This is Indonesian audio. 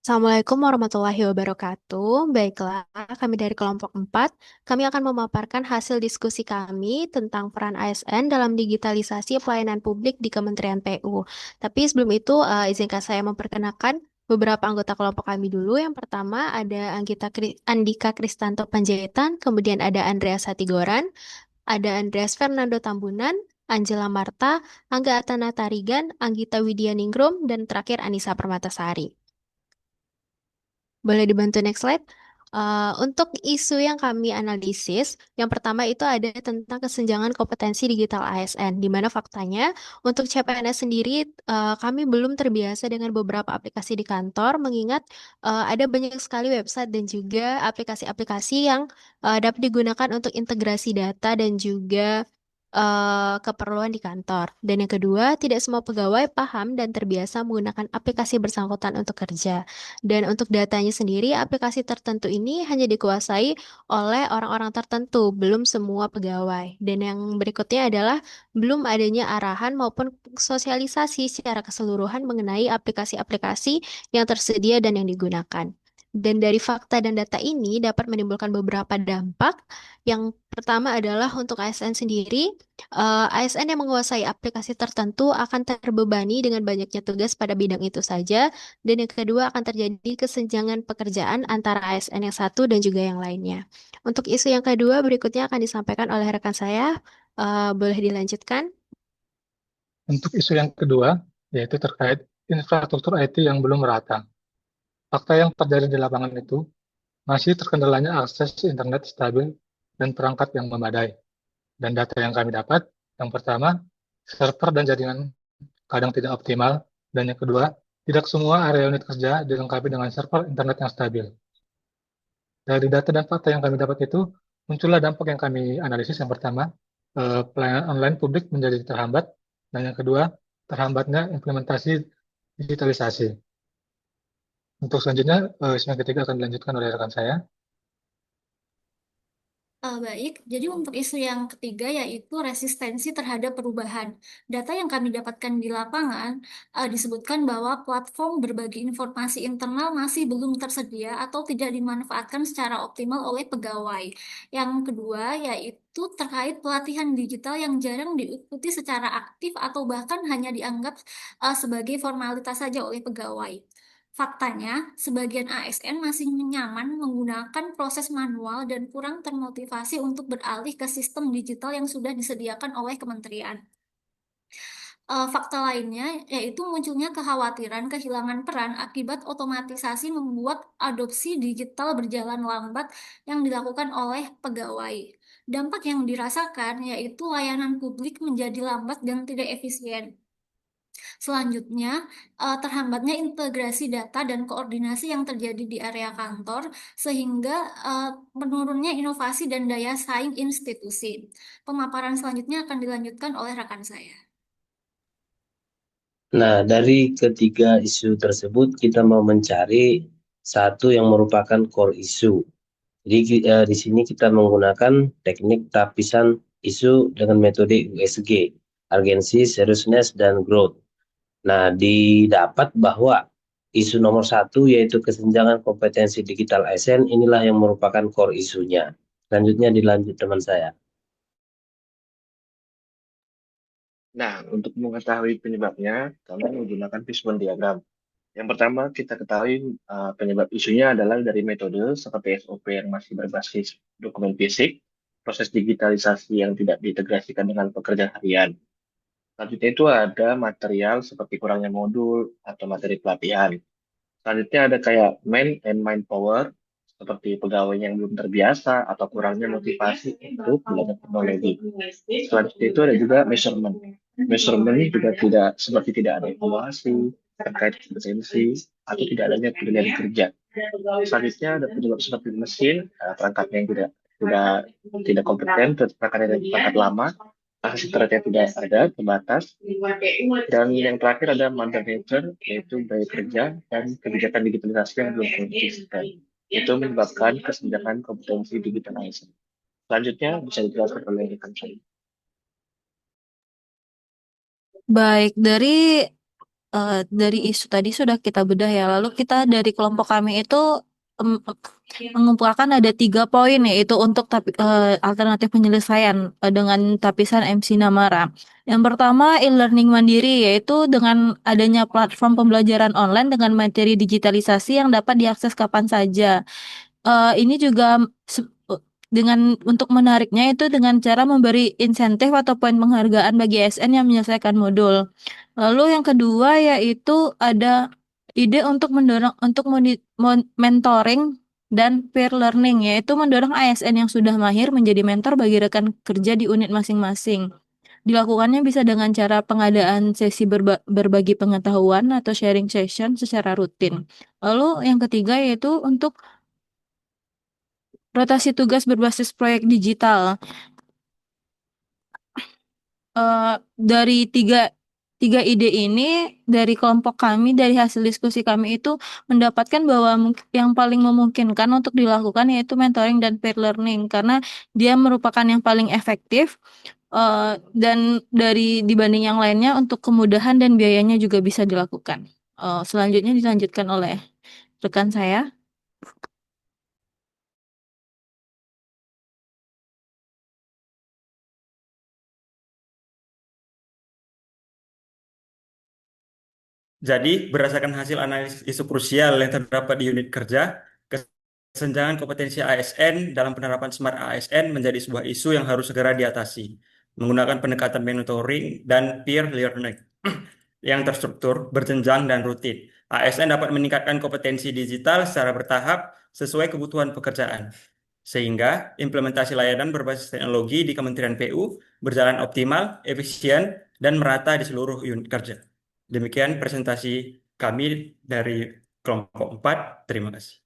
Assalamualaikum warahmatullahi wabarakatuh. Baiklah, kami dari kelompok 4. Kami akan memaparkan hasil diskusi kami tentang peran ASN dalam digitalisasi pelayanan publik di Kementerian PU. Tapi sebelum itu, izinkan saya memperkenalkan beberapa anggota kelompok kami dulu. Yang pertama ada Andika Kristanto Panjaitan, kemudian ada Andreas Hatigoran, ada Andreas Fernando Tambunan, Angela Marta, Angga Atana Tarigan, Anggita Widianingrum, dan terakhir Anissa Permatasari. Boleh dibantu next slide? Untuk isu yang kami analisis, yang pertama itu ada tentang kesenjangan kompetensi digital ASN, di mana faktanya untuk CPNS sendiri kami belum terbiasa dengan beberapa aplikasi di kantor, mengingat ada banyak sekali website dan juga aplikasi-aplikasi yang dapat digunakan untuk integrasi data dan juga keperluan di kantor. Dan yang kedua, tidak semua pegawai paham dan terbiasa menggunakan aplikasi bersangkutan untuk kerja. Dan untuk datanya sendiri, aplikasi tertentu ini hanya dikuasai oleh orang-orang tertentu, belum semua pegawai. Dan yang berikutnya adalah belum adanya arahan maupun sosialisasi secara keseluruhan mengenai aplikasi-aplikasi yang tersedia dan yang digunakan. Dan dari fakta dan data ini dapat menimbulkan beberapa dampak. Yang pertama adalah untuk ASN sendiri, ASN yang menguasai aplikasi tertentu akan terbebani dengan banyaknya tugas pada bidang itu saja, dan yang kedua akan terjadi kesenjangan pekerjaan antara ASN yang satu dan juga yang lainnya. Untuk isu yang kedua berikutnya akan disampaikan oleh rekan saya. Boleh dilanjutkan? Untuk isu yang kedua, yaitu terkait infrastruktur IT yang belum merata. Fakta yang terjadi di lapangan itu masih terkendalanya akses internet stabil dan perangkat yang memadai. Dan data yang kami dapat, yang pertama, server dan jaringan kadang tidak optimal, dan yang kedua, tidak semua area unit kerja dilengkapi dengan server internet yang stabil. Dari data dan fakta yang kami dapat itu, muncullah dampak yang kami analisis. Yang pertama, pelayanan online publik menjadi terhambat, dan yang kedua, terhambatnya implementasi digitalisasi. Untuk selanjutnya, isu yang ketiga akan dilanjutkan oleh rekan saya. Baik, jadi untuk isu yang ketiga yaitu resistensi terhadap perubahan. Data yang kami dapatkan di lapangan disebutkan bahwa platform berbagi informasi internal masih belum tersedia atau tidak dimanfaatkan secara optimal oleh pegawai. Yang kedua yaitu terkait pelatihan digital yang jarang diikuti secara aktif atau bahkan hanya dianggap sebagai formalitas saja oleh pegawai. Faktanya, sebagian ASN masih nyaman menggunakan proses manual dan kurang termotivasi untuk beralih ke sistem digital yang sudah disediakan oleh kementerian. Fakta lainnya yaitu munculnya kekhawatiran kehilangan peran akibat otomatisasi membuat adopsi digital berjalan lambat yang dilakukan oleh pegawai. Dampak yang dirasakan yaitu layanan publik menjadi lambat dan tidak efisien. Selanjutnya, terhambatnya integrasi data dan koordinasi yang terjadi di area kantor, sehingga menurunnya inovasi dan daya saing institusi. Pemaparan selanjutnya akan dilanjutkan oleh rekan saya. Nah, dari ketiga isu tersebut kita mau mencari satu yang merupakan core isu. Jadi di sini kita menggunakan teknik tapisan isu dengan metode USG, urgency, seriousness, dan growth. Nah, didapat bahwa isu nomor satu yaitu kesenjangan kompetensi digital ASN inilah yang merupakan core isunya. Selanjutnya dilanjut teman saya. Nah, untuk mengetahui penyebabnya, kami menggunakan fishbone diagram. Yang pertama, kita ketahui penyebab isunya adalah dari metode seperti SOP yang masih berbasis dokumen fisik, proses digitalisasi yang tidak diintegrasikan dengan pekerjaan harian. Selanjutnya itu ada material seperti kurangnya modul atau materi pelatihan. Selanjutnya ada kayak man and mind power, seperti pegawai yang belum terbiasa atau kurangnya motivasi untuk belajar teknologi. Selanjutnya itu ada juga measurement. Measurement ini juga tidak ada evaluasi terkait kompetensi atau tidak adanya penilaian kerja. Selanjutnya ada penyebab seperti mesin, perangkatnya yang tidak kompeten, perangkat yang perangkat lama, akses internetnya tidak ada, terbatas. Dan yang terakhir ada mother nature, yaitu gaya kerja dan kebijakan digitalisasi yang belum konsisten. Itu menyebabkan kesenjangan kompetensi digitalisasi. Selanjutnya bisa dijelaskan oleh rekan saya. Baik, dari dari isu tadi sudah kita bedah ya. Lalu kita dari kelompok kami itu em, mengumpulkan ada 3 poin, yaitu untuk alternatif penyelesaian dengan tapisan MC Namara. Yang pertama, e-learning mandiri, yaitu dengan adanya platform pembelajaran online dengan materi digitalisasi yang dapat diakses kapan saja. Ini juga se- dengan untuk menariknya itu dengan cara memberi insentif atau poin penghargaan bagi ASN yang menyelesaikan modul. Lalu yang kedua yaitu ada ide untuk mendorong untuk mentoring dan peer learning, yaitu mendorong ASN yang sudah mahir menjadi mentor bagi rekan kerja di unit masing-masing. Dilakukannya bisa dengan cara pengadaan sesi berbagi pengetahuan atau sharing session secara rutin. Lalu yang ketiga yaitu untuk rotasi tugas berbasis proyek digital. Dari tiga ide ini, dari kelompok kami, dari hasil diskusi kami itu mendapatkan bahwa yang paling memungkinkan untuk dilakukan yaitu mentoring dan peer learning, karena dia merupakan yang paling efektif, dan dibanding yang lainnya untuk kemudahan dan biayanya juga bisa dilakukan. Selanjutnya dilanjutkan oleh rekan saya. Jadi, berdasarkan hasil analisis isu krusial yang terdapat di unit kerja, kesenjangan kompetensi ASN dalam penerapan Smart ASN menjadi sebuah isu yang harus segera diatasi, menggunakan pendekatan mentoring dan peer learning yang terstruktur, berjenjang, dan rutin. ASN dapat meningkatkan kompetensi digital secara bertahap sesuai kebutuhan pekerjaan, sehingga implementasi layanan berbasis teknologi di Kementerian PU berjalan optimal, efisien, dan merata di seluruh unit kerja. Demikian presentasi kami dari kelompok 4. Terima kasih.